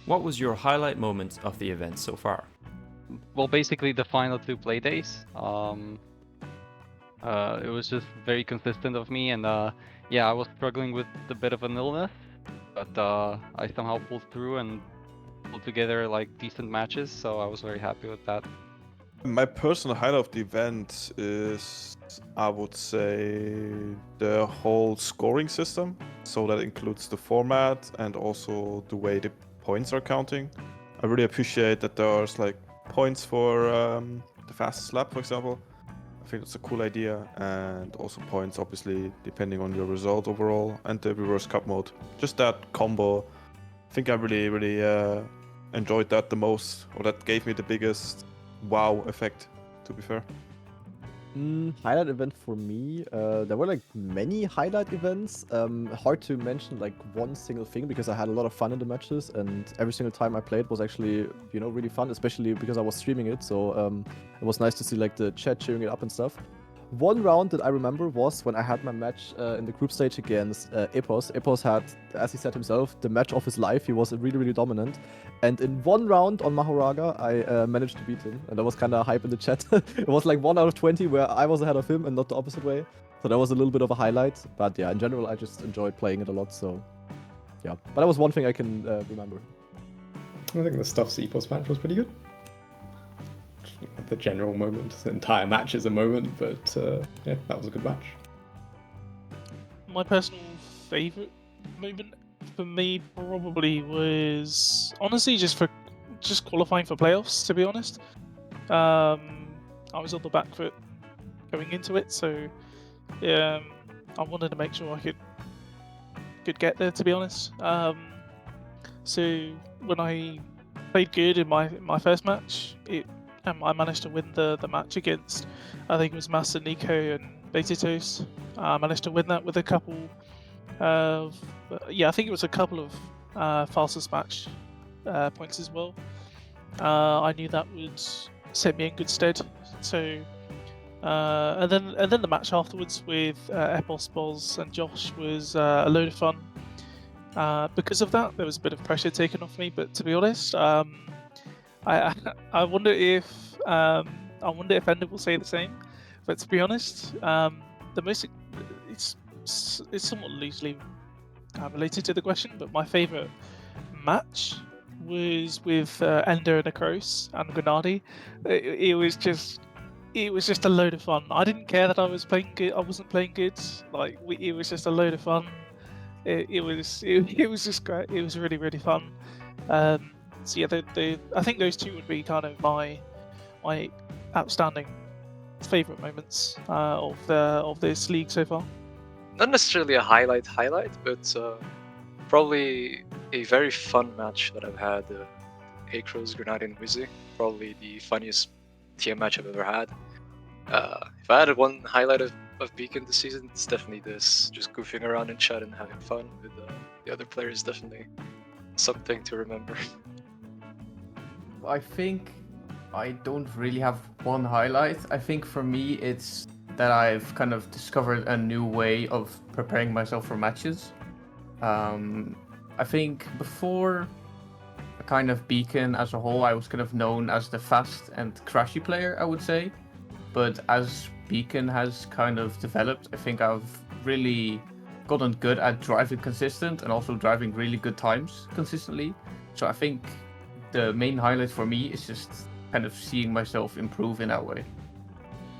What was your highlight moment of the event so far? Well, basically the final 2 play days. It was just very consistent of me, and yeah, I was struggling with a bit of an illness, but I somehow pulled through and pulled together like decent matches, so I was very happy with that. My personal highlight of the event is, I would say, the whole scoring system. So that includes the format and also the way the points are counting. I really appreciate that there's like points for the fastest lap, for example. I think that's a cool idea, and also points, obviously, depending on your result overall, and the reverse cup mode. Just that combo, I think I really enjoyed that the most, or that gave me the biggest wow effect, to be fair. Highlight event for me, there were like many highlight events. Hard to mention like one single thing because I had a lot of fun in the matches, and every single time I played was actually, you know, really fun, especially because I was streaming it. So it was nice to see like the chat cheering it up and stuff. One round that I remember was when I had my match in the group stage against Epos. Epos had, as he said himself, the match of his life. He was really dominant. And in one round on Mahoraga, I managed to beat him. And that was kind of hype in the chat. It was like 1 out of 20 where I was ahead of him and not the opposite way. So that was a little bit of a highlight. But yeah, in general, I just enjoyed playing it a lot. So yeah, but that was one thing I can remember. I think the Stuff Epos match was pretty good. The general moment, the entire match is a moment, but yeah, that was a good match. My personal favourite moment for me probably was honestly just qualifying for playoffs. To be honest, I was on the back foot going into it, so yeah, I wanted to make sure I could get there. To be honest, so when I played good in my first match, I managed to win the match against, I think it was Master Nico and Betitos. I managed to win that with a couple of, I think it was a couple of fastest match points as well. I knew that would set me in good stead. So, and then the match afterwards with Epos, Boz, and Josh was a load of fun. Because of that, there was a bit of pressure taken off me. But to be honest, I wonder if Ender will say the same. But to be honest, it's somewhat loosely related to the question. But my favourite match was with Ender and Akros and Grenadi. It was just a load of fun. I didn't care that I was playing good. I wasn't playing good. Like it was just a load of fun. It was just great. It was really fun. So yeah, I think those two would be kind of my outstanding favourite moments of this league so far. Not necessarily a highlight, but probably a very fun match that I've had. Acros, Grenade, and Wizzy. Probably the funniest TM match I've ever had. If I had one highlight of Beacon this season, it's definitely this. Just goofing around in chat and having fun with the other players. Definitely something to remember. I think I don't really have one highlight. I think for me it's that I've kind of discovered a new way of preparing myself for matches. I think before kind of Beacon as a whole, I was kind of known as the fast and crashy player, I would say. But as Beacon has kind of developed, I think I've really gotten good at driving consistent and also driving really good times consistently. So I think the main highlight for me is just kind of seeing myself improve in that way.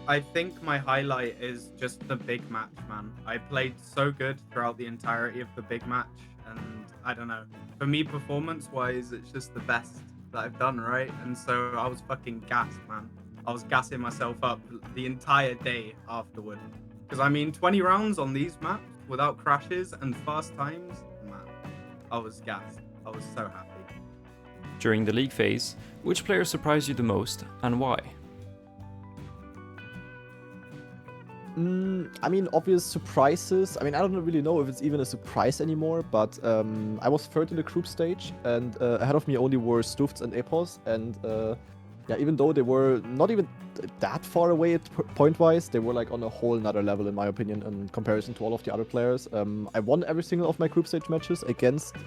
I think my highlight is just the big match, man. I played so good throughout the entirety of the big match, and I don't know. For me, performance-wise, it's just the best that I've done, right? And so I was fucking gassed, man. I was gassing myself up the entire day afterward. Because, I mean, 20 rounds on these maps without crashes and fast times, man, I was gassed. I was so happy. During the league phase, which player surprised you the most and why? I mean, obvious surprises. I mean, I don't really know if it's even a surprise anymore, but I was third in the group stage, and ahead of me only were Stufts and Epos, and yeah, even though they were not even that far away point-wise, they were like on a whole nother level in my opinion in comparison to all of the other players. I won every single of my group stage matches against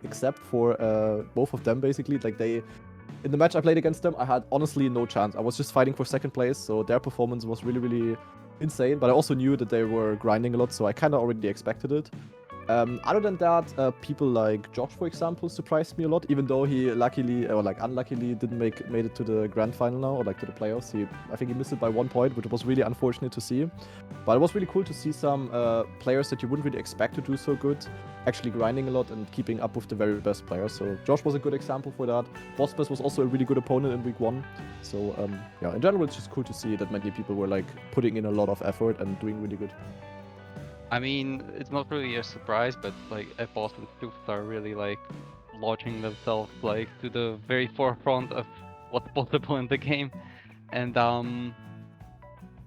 except for both of them basically. Like in the match I played against them, I had honestly no chance. I was just fighting for second place, so their performance was really, really insane. But I also knew that they were grinding a lot, so I kind of already expected it. Other than that, people like Josh, for example, surprised me a lot. Even though he luckily or like unluckily didn't made it to the grand final now, or like to the playoffs. I think he missed it by 1 point, which was really unfortunate to see. But it was really cool to see some players that you wouldn't really expect to do so good actually grinding a lot and keeping up with the very best players. So Josh was a good example for that. Bospers was also a really good opponent in week 1. So yeah, in general, it's just cool to see that many people were like putting in a lot of effort and doing really good. I mean, it's not really a surprise, but like Epos and Stoops are really like launching themselves like to the very forefront of what's possible in the game, and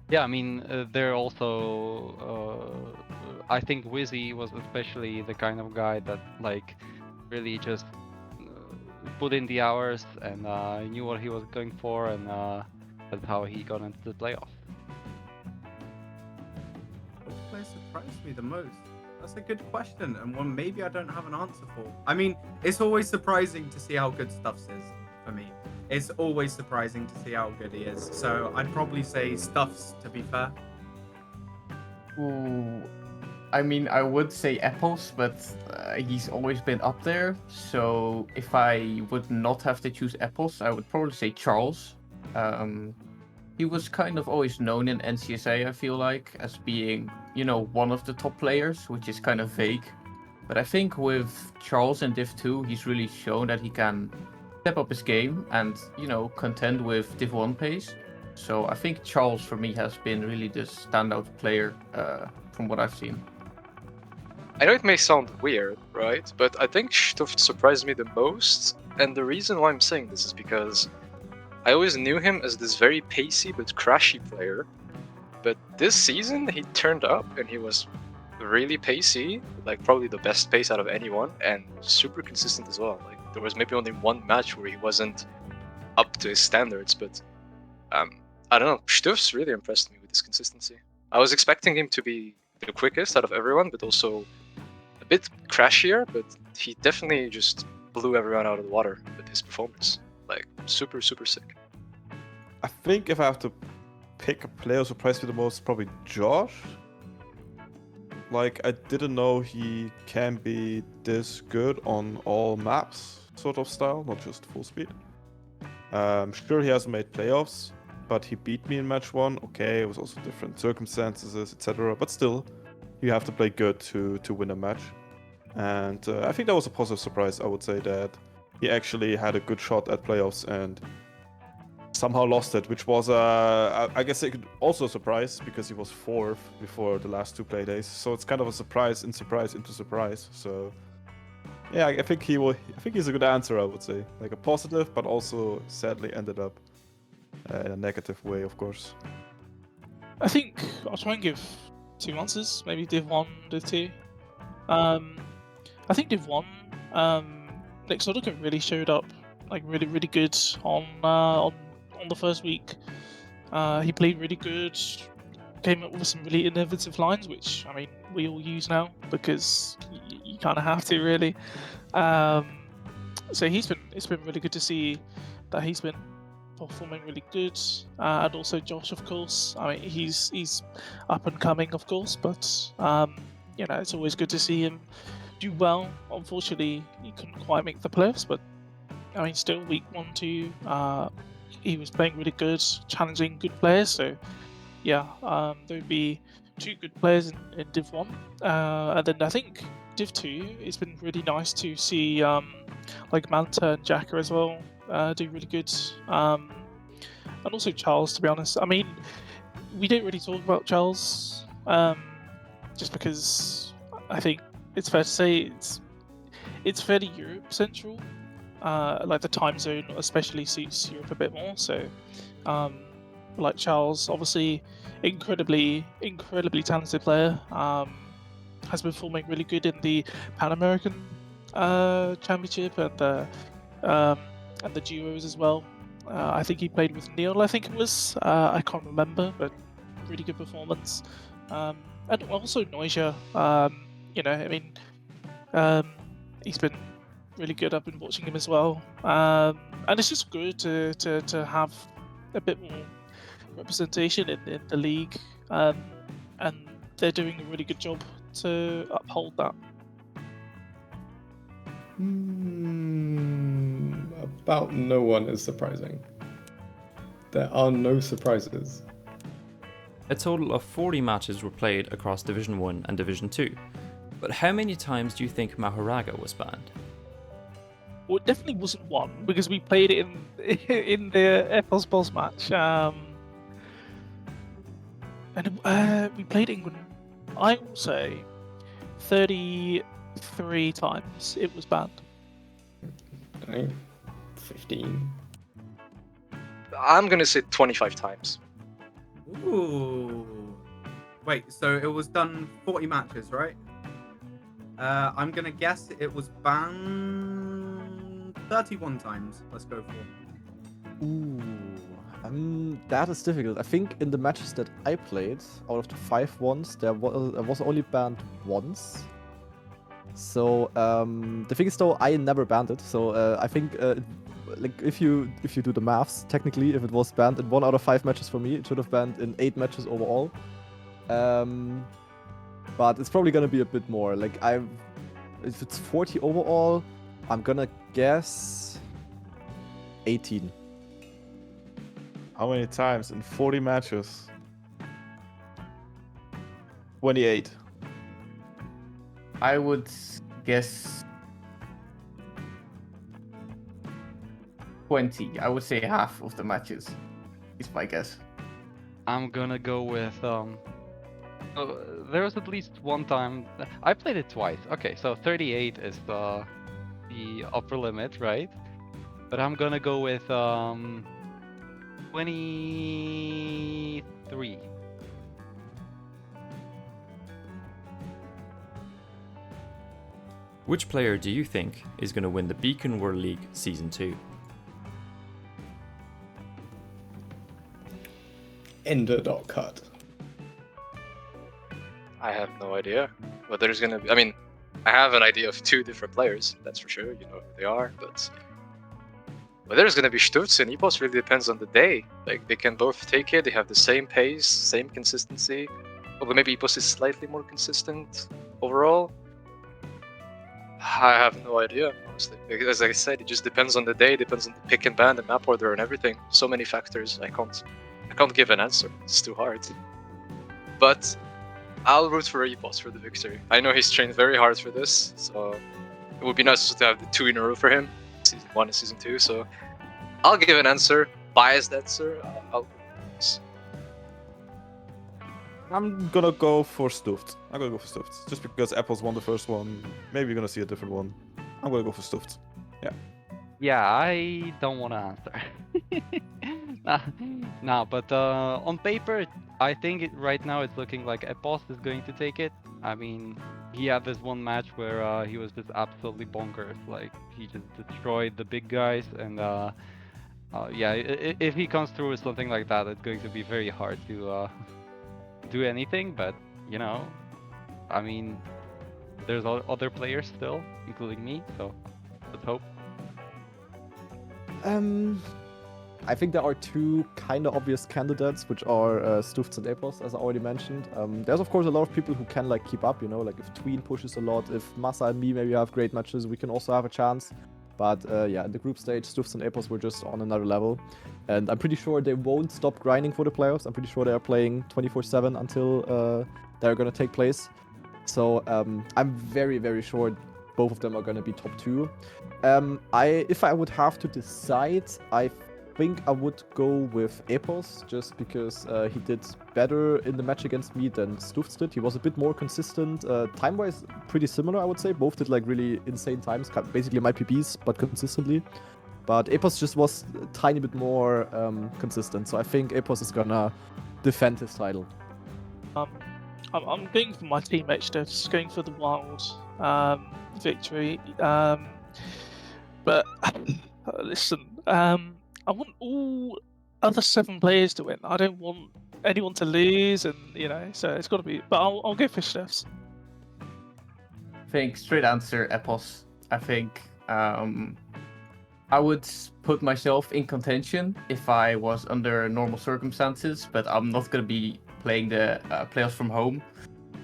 yeah, I mean, they're also. I think Wizzy was especially the kind of guy that like really just put in the hours and knew what he was going for, and that's how he got into the playoffs. Which player surprised me the most? That's a good question, and one maybe I don't have an answer for. I mean, it's always surprising to see how good Stuffs is for me. It's always surprising to see how good he is. So I'd probably say Stuffs, to be fair. Ooh, I mean, I would say Apples, but he's always been up there. So if I would not have to choose Apples, I would probably say Charles. He was kind of always known in NCSA, I feel like, as being, you know, one of the top players, which is kind of vague. But I think with Charles in Div 2, he's really shown that he can step up his game and, you know, contend with Div 1 pace. So I think Charles, for me, has been really the standout player from what I've seen. I know it may sound weird, right? But I think Stuff surprised me the most, and the reason why I'm saying this is because I always knew him as this very pacey but crashy player, but this season he turned up and he was really pacey, like probably the best pace out of anyone, and super consistent as well. Like there was maybe only one match where he wasn't up to his standards, but I don't know, Stuff's really impressed me with his consistency. I was expecting him to be the quickest out of everyone, but also a bit crashier, but he definitely just blew everyone out of the water with his performance. Like, super, super sick. I think if I have to pick a player who surprised me the most, probably Josh. Like, I didn't know he can be this good on all maps, sort of style, not just full speed. Sure, he hasn't made playoffs, but he beat me in match 1. Okay, it was also different circumstances, etc. But still, you have to play good to win a match. And I think that was a positive surprise. I would say that he actually had a good shot at playoffs and somehow lost it, which was, I guess, also a surprise because he was 4th before the last 2 play days. So it's kind of a surprise into surprise. So yeah, I think he's a good answer. I would say, like a positive, but also sadly ended up in a negative way, of course. I think I'll try and give 2 answers, maybe Div 1, Div 2. I think Div 1, Nick Sodica really showed up like really, really good on the first week. He played really good, came up with some really innovative lines, which I mean we all use now because you kind of have to really. So it's been really good to see that he's been performing really good, and also Josh, of course. I mean he's up and coming, of course, but you know, it's always good to see him do well. Unfortunately, he couldn't quite make the playoffs, but I mean, still week 1, 2, he was playing really good, challenging good players. So yeah, there would be 2 good players in Div 1, and then I think Div 2, it's been really nice to see like Manta and Jacker as well do really good, and also Charles. To be honest, I mean, we don't really talk about Charles just because I think it's fair to say it's fairly Europe central. Like the time zone especially suits Europe a bit more. So, like Charles, obviously, incredibly talented player. Has been performing really good in the Pan American Championship and the duos as well. I think he played with Neil. I think it was. I can't remember, but really good performance. And also Noisia. You know, I mean, he's been really good. I've been watching him as well, and it's just good to have a bit more representation in the league, and they're doing a really good job to uphold that. About no one is surprising. There are no surprises. A total of 40 matches were played across Division 1 and Division 2. But how many times do you think Mahoraga was banned? Well, it definitely wasn't one, because we played it in the Epos boss match. We played England. I will say 33 times it was banned. I think 15. I'm gonna say 25 times. Ooh. Wait, so it was done 40 matches, right? I'm gonna guess it was banned 31 times. Let's go for. Ooh, that is difficult. I think in the matches that I played, out of the 5 ones, there was only banned once. So the thing is, though, I never banned it. So I think, like, if you do the maths, technically, if it was banned in 1 out of 5 matches for me, it should have banned in 8 matches overall. But it's probably gonna be a bit more. Like, if it's 40 overall, I'm gonna guess 18. How many times in 40 matches? 28. I would guess 20. I would say half of the matches is my guess. I'm gonna go with there was at least one time I played it twice. Okay, so 38 is the upper limit, right? But I'm gonna go with 23. Which player do you think is going to win the Beacon World League Season 2? Ender.cut. I have no idea. But there's gonna be. I mean, I have an idea of 2 different players, that's for sure. You know who they are, but whether it's gonna be Stutz and Epos really depends on the day. Like, they can both take it. They have the same pace, same consistency. Although maybe Epos is slightly more consistent overall. I have no idea, honestly. As I said, it just depends on the day, depends on the pick and ban, the map order, and everything. So many factors. I can't give an answer. It's too hard. But I'll root for Epos for the victory. I know he's trained very hard for this, so it would be nice to have the 2 in a row for him, Season 1 and Season 2. So I'll give an answer, biased answer. I'm gonna go for Stuffed. Just because Apple's won the first one. Maybe you're gonna see a different one. I'm gonna go for Stuffed. Yeah, I don't want to answer. Nah, but on paper, I think right now it's looking like Epos is going to take it. I mean, he had this one match where he was just absolutely bonkers. Like, he just destroyed the big guys, and yeah, if he comes through with something like that, it's going to be very hard to do anything. But you know, I mean, there's other players still, including me. So let's hope. I think there are 2 kind of obvious candidates, which are Stufts and Epos, as I already mentioned. There's of course a lot of people who can like keep up, you know, like if Tween pushes a lot, if Massa and me maybe have great matches, we can also have a chance. But yeah, in the group stage, Stufts and Epos were just on another level. And I'm pretty sure they won't stop grinding for the playoffs. I'm pretty sure they are playing 24/7 until they're going to take place. So I'm very, very sure both of them are going to be top 2. If I would have to decide, I think I would go with Epos, just because he did better in the match against me than Stufts did. He was a bit more consistent. Time-wise, pretty similar, I would say. Both did like really insane times, basically my PBs, but consistently. But Epos just was a tiny bit more consistent, so I think Epos is gonna defend his title. I'm going for my teammate, just going for the wild victory. But listen, I want all other 7 players to win. I don't want anyone to lose, and you know, so it's got to be. But I'll go for Steffs. I think straight answer Epos. I think I would put myself in contention if I was under normal circumstances, but I'm not going to be playing the playoffs from home.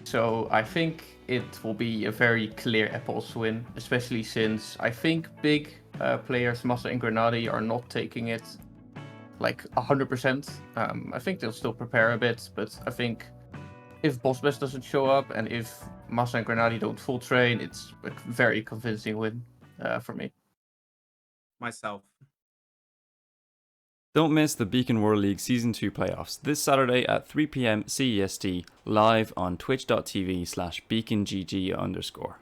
So I think it will be a very clear Apples win, especially since I think big players, Massa and Grenadi, are not taking it like 100%. I think they'll still prepare a bit, but I think if Bossbest doesn't show up and if Massa and Grenadi don't full train, it's a very convincing win for me. Myself. Don't miss the Beacon World League Season 2 playoffs this Saturday at 3 p.m. CEST live on twitch.tv/beacongg_.